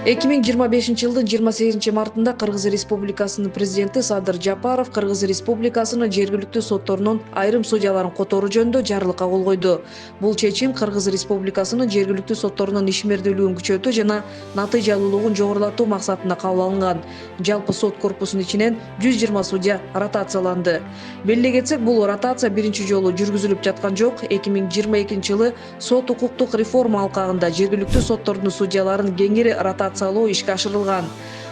2025-жылдын 28 мартында Кыргыз Республикасынын президенти Садыр Жапаров Кыргыз Республикасынын жергиликтүү сотторунун айрым судьяларын которуу жөнүндө жарлыкка кол койду. Бул чечим Кыргыз Республикасынын жергиликтүү сотторунун ишмердүүлүгүн күчөтүү жана натыйжалуулугун жогорулатуу максатында кабыл алынган. Жалпы сот корпусунун ичинен 120 судья ротацияланды. Белгилей кетсек, бул ротация биринчи жолу жүргүзүлүп жаткан жок. 2022-жылы сот укуктук реформа алкагында жергиликтүү соттордун судьяларын кеңири ротациялоо ишке ашырылган.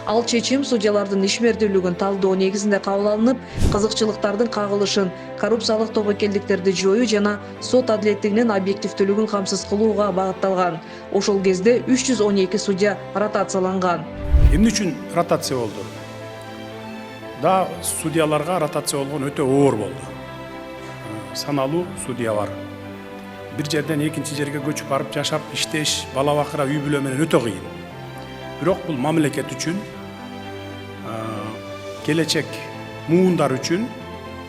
Ал чечим судьялардын ишмердүүлүгүн талдоо негизинде кабыл алынып, кызыкчылыктардын кагылышын, коррупциялык тобокелдиктерди жоюу жана сот адилеттигинин объективдүүлүгүн камсыз кылууга багытталган. Ошол кезде 312 судья ротацияланган. Эмне үчүн ротация болду? Да, судьяларга ротация болгон өтө оор болду. Саналуу судья бар. Бир жерден экинчи жерге көчүп барып жашап, иштеш, бала бакыра, үй бүлө менен өтө кыйын. Бирок бул мамлекет үчүн, келечек муундар үчүн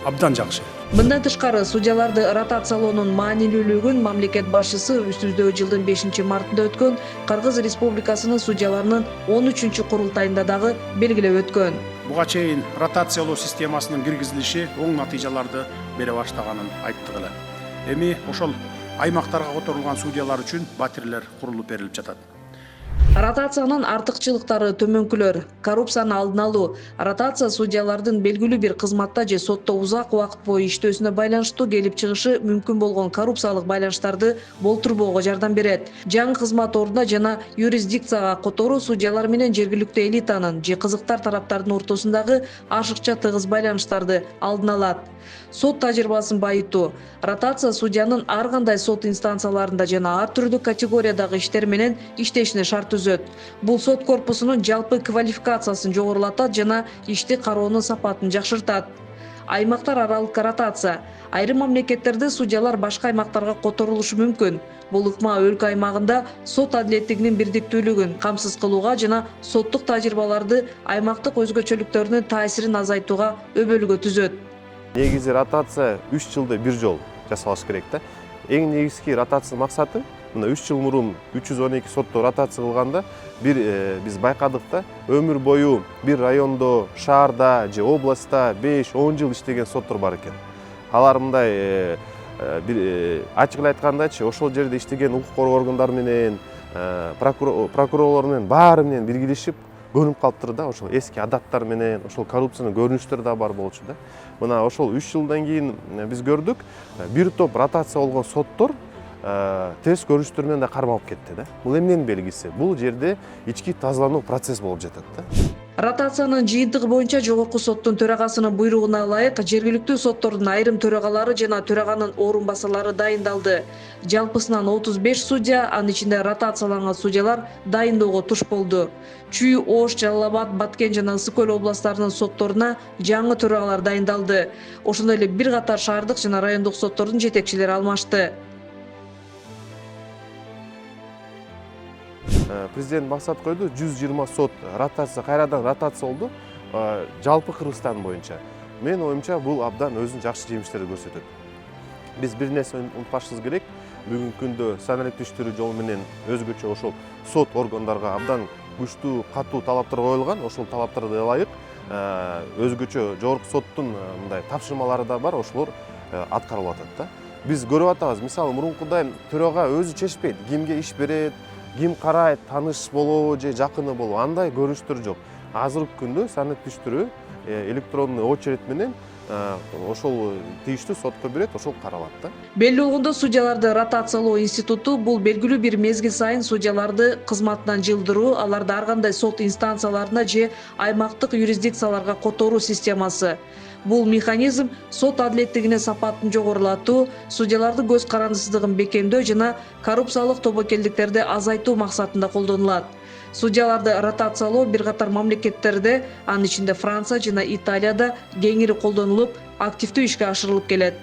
абдан жакшы. Мындан тышкары судьяларды ротациялоонун маанилүүлүгүн мамлекет башчысы үстүбүздөгү жылдын 5-мартында өткөн Кыргыз Республикасынын судьяларынын 13-курултайында дагы белгилеп өткөн. Буга чейин ротациялоо системасынын киргизилиши оң натыйжаларды бере баштаганын айттык эле. Эми ошол аймактарга которулган судьялар үчүн батирлер курулуп берилип жатат. Ротациянын артыкчылыктары төмөнкүлөр: коррупцияны алдын алуу. Ротация судьялардын белгилүү бир кызматта же сотто узак убакыт бою иштөөсүнө байланыштуу келип чыгышы мүмкүн болгон коррупциялык байланыштарды болтурбоого жардам берет. Жаңы кызмат ордуна жана юрисдикцияга которуу судьялар менен жергиликтүү элитанын же кызыктар тараптардын ортосундагы ашыкча тыгыз байланыштарды алдын алат. Сот тажрыйбасын байытуу. Ротация судьянын ар кандай сот инстанцияларында жана ар түрдүү категориядагы иштер менен иштешине шарт түзөт. Бул сот корпусунун жалпы квалификациясын жогорулатат жана ишти кароонун сапатын жакшыртат. Аймактар аралык ротация. Айрым мамлекеттерде судьялар башка аймактарга которулушу мүмкүн. Бул ыкма өлкө аймагында сот адилеттигинин бирдиктүүлүгүн камсыз кылууга жана соттук тажрыйбаларды аймактык өзгөчөлүктөрдүн таасирин азайтууга өбөлгө түзөт. Негизи ротация 3 жылда бир жол жасалыш керек да. Эң негизги ротация максаты мына 3 жыл мурун 312 сотто ротация кылганда биз байкадык да, өмүр бою бир райондо, шаарда же областта 5-10 жыл иштеген соттор бар экен. Алар мындай бир ачык эле айткандачы, ошол жерде иштеген укук коргоо органдары менен, прокурорлор менен баары менен биргелешип көнүп калыптыр да, ошол эски адаттар менен, ошол коррупциянын көрүнүштөрү да бар болчу да. Мына ошол 3 жылдан кийин биз көрдүк, бир топ ротация болгон соттор терс көрүнүштөр менен да кармалып кетти да. Бул эмненин белгиси? Бул жерде ички тазалануу процесс болуп жатат да. Ротациянын жыйынтыгы боюнча жогорку соттун төрагасынын буйругуна ылайык жергиликтүү соттордун айрым төрагалары жана төраганын орун басарлары дайындалды. Жалпысынан 35 судья, анын ичинде ротацияланган судьялар дайындоого туш болду. Чүй, Ош, Жалал Абад, Баткен жана Ысык Көл областарынын сотторуна жаңы төрагалар дайындалды. Ошондой эле бир катар шаардык жана райондук соттордун жетекчилери алмашты. Президент максат койду, 120 сот ротация, кайрадан ротация болду, жалпы Кыргызстан боюнча. Менин оюмча бул абдан өзүнүн жакшы жемиштерин көрсөтөт. Биз бир нерсе унутпашыбыз керек, бүгүнкү күндө сан иликтештирүү жолу менен өзгөчө ошол сот органдарга абдан күчтүү, катуу талаптар коюлган. Ошол талаптарга ылайык өзгөчө жогорку соттун мындай тапшырмалары да бар, ошолор аткарылып атат да. Биз көрүп атабыз, мисалы мурункудай төрага өзү чечпейт, кимге иш берет, ким карайт, тааныш болобу же жакыны болобу, андай көрүнүштөр жок. Азыркы күндө сан иликтештирүү электронный очередь менен ошол тийиштүү сотко берет, ошол каралат да. Белгилүү болгондо судьяларды ротациялоо институту бул белгилүү бир мезгил сайын судьяларды кызматынан жылдыруу, аларды ар кандай сот инстанцияларына же аймактык юрисдикцияларга которуу системасы. Бул механизм сот адилеттигинин сапатын жогорулатуу, судьялардын көз карандысыздыгын бекемдөө жана коррупциялык тобокелдиктерди азайтуу максатында колдонулат. Судьяларды ротациялоо бир катар мамлекеттерде, анын ичинде Франция жана Италияда кеңири колдонулуп, активдүү ишке ашырылып келет.